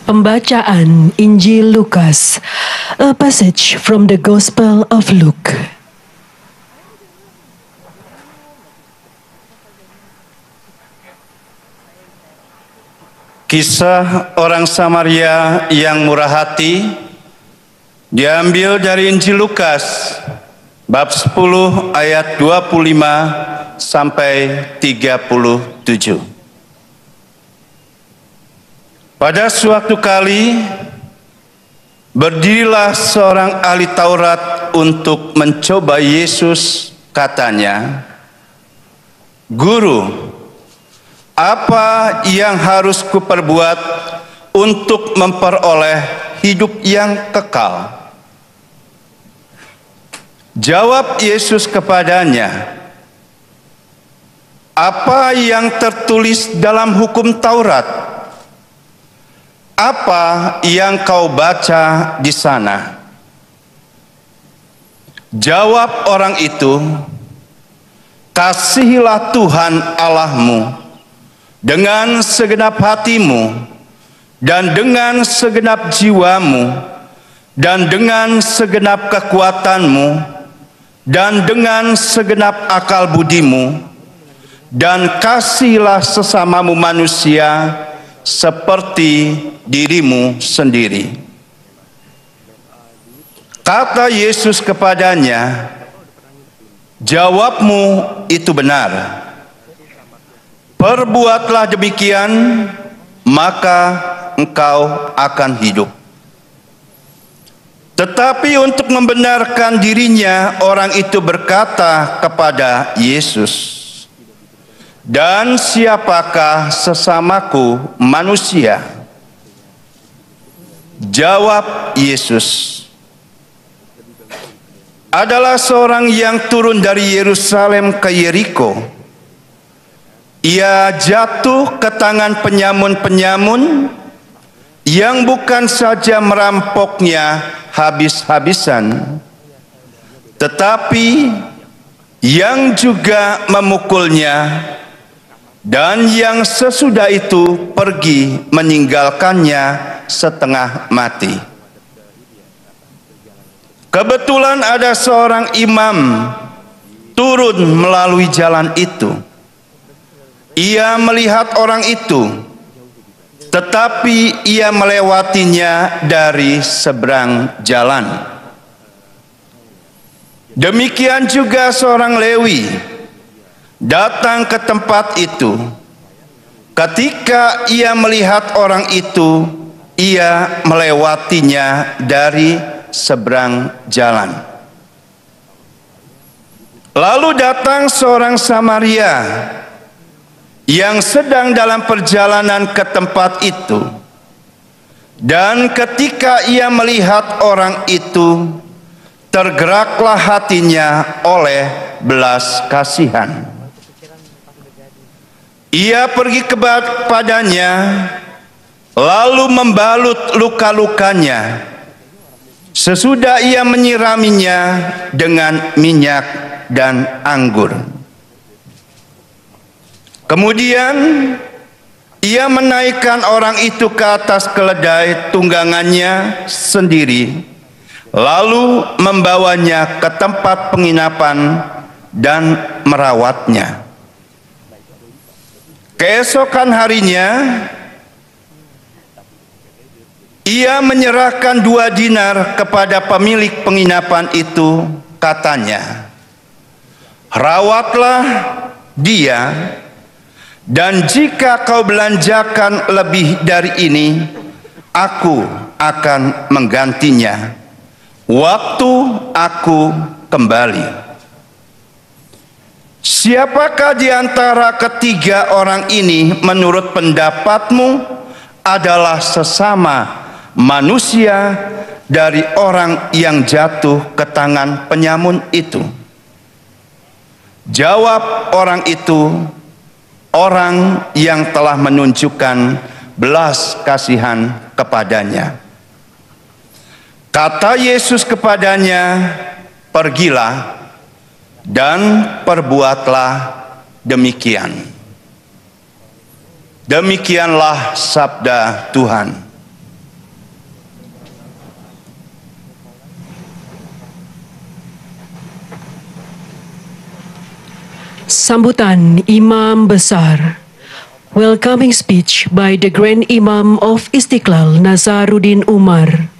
Pembacaan Injil Lukas, a passage from the Gospel of Luke. Kisah orang Samaria yang murah hati diambil dari Injil Lukas bab 10 ayat 25 sampai 37. Pada suatu kali berdirilah seorang ahli Taurat untuk mencoba Yesus, katanya, "Guru, apa yang harus kuperbuat untuk memperoleh hidup yang kekal?" Jawab Yesus kepadanya, "Apa yang tertulis dalam hukum Taurat? Apa yang kau baca di sana?" Jawab orang itu, "Kasihilah Tuhan Allahmu dengan segenap hatimu, dan dengan segenap jiwamu, dan dengan segenap kekuatanmu, dan dengan segenap akal budimu, dan kasihilah sesamamu manusia seperti dirimu sendiri." Kata Yesus kepadanya, "Jawabmu itu benar. Perbuatlah demikian, maka engkau akan hidup." Tetapi untuk membenarkan dirinya, orang itu berkata kepada Yesus, "Dan siapakah sesamaku manusia?" Jawab Yesus, "Adalah seorang yang turun dari Yerusalem ke Yeriko. Ia jatuh ke tangan penyamun-penyamun yang bukan saja merampoknya habis-habisan, tetapi yang juga memukulnya, dan yang sesudah itu pergi meninggalkannya setengah mati. Kebetulan ada seorang imam turun melalui jalan itu. Ia melihat orang itu, tetapi ia melewatinya dari seberang jalan. Demikian juga seorang Lewi datang ke tempat itu. Ketika ia melihat orang itu, ia melewatinya dari seberang jalan. Lalu datang seorang Samaria yang sedang dalam perjalanan ke tempat itu, dan ketika ia melihat orang itu, tergeraklah hatinya oleh belas kasihan. Ia pergi kepadanya, lalu membalut luka-lukanya. Sesudah ia menyiraminya dengan minyak dan anggur. Kemudian ia menaikkan orang itu ke atas keledai tunggangannya sendiri, lalu membawanya ke tempat penginapan dan merawatnya. Keesokan harinya ia menyerahkan 2 dinar kepada pemilik penginapan itu, katanya, "Rawatlah dia, dan jika kau belanjakan lebih dari ini, aku akan menggantinya waktu aku kembali." Siapakah di antara ketiga orang ini menurut pendapatmu adalah sesama manusia dari orang yang jatuh ke tangan penyamun itu? Jawab orang itu, "Orang yang telah menunjukkan belas kasihan kepadanya." Kata Yesus kepadanya, "Pergilah dan perbuatlah demikian." Demikianlah sabda Tuhan. Sambutan Imam Besar. Welcoming speech by the Grand Imam of Istiqlal, Nazaruddin Umar.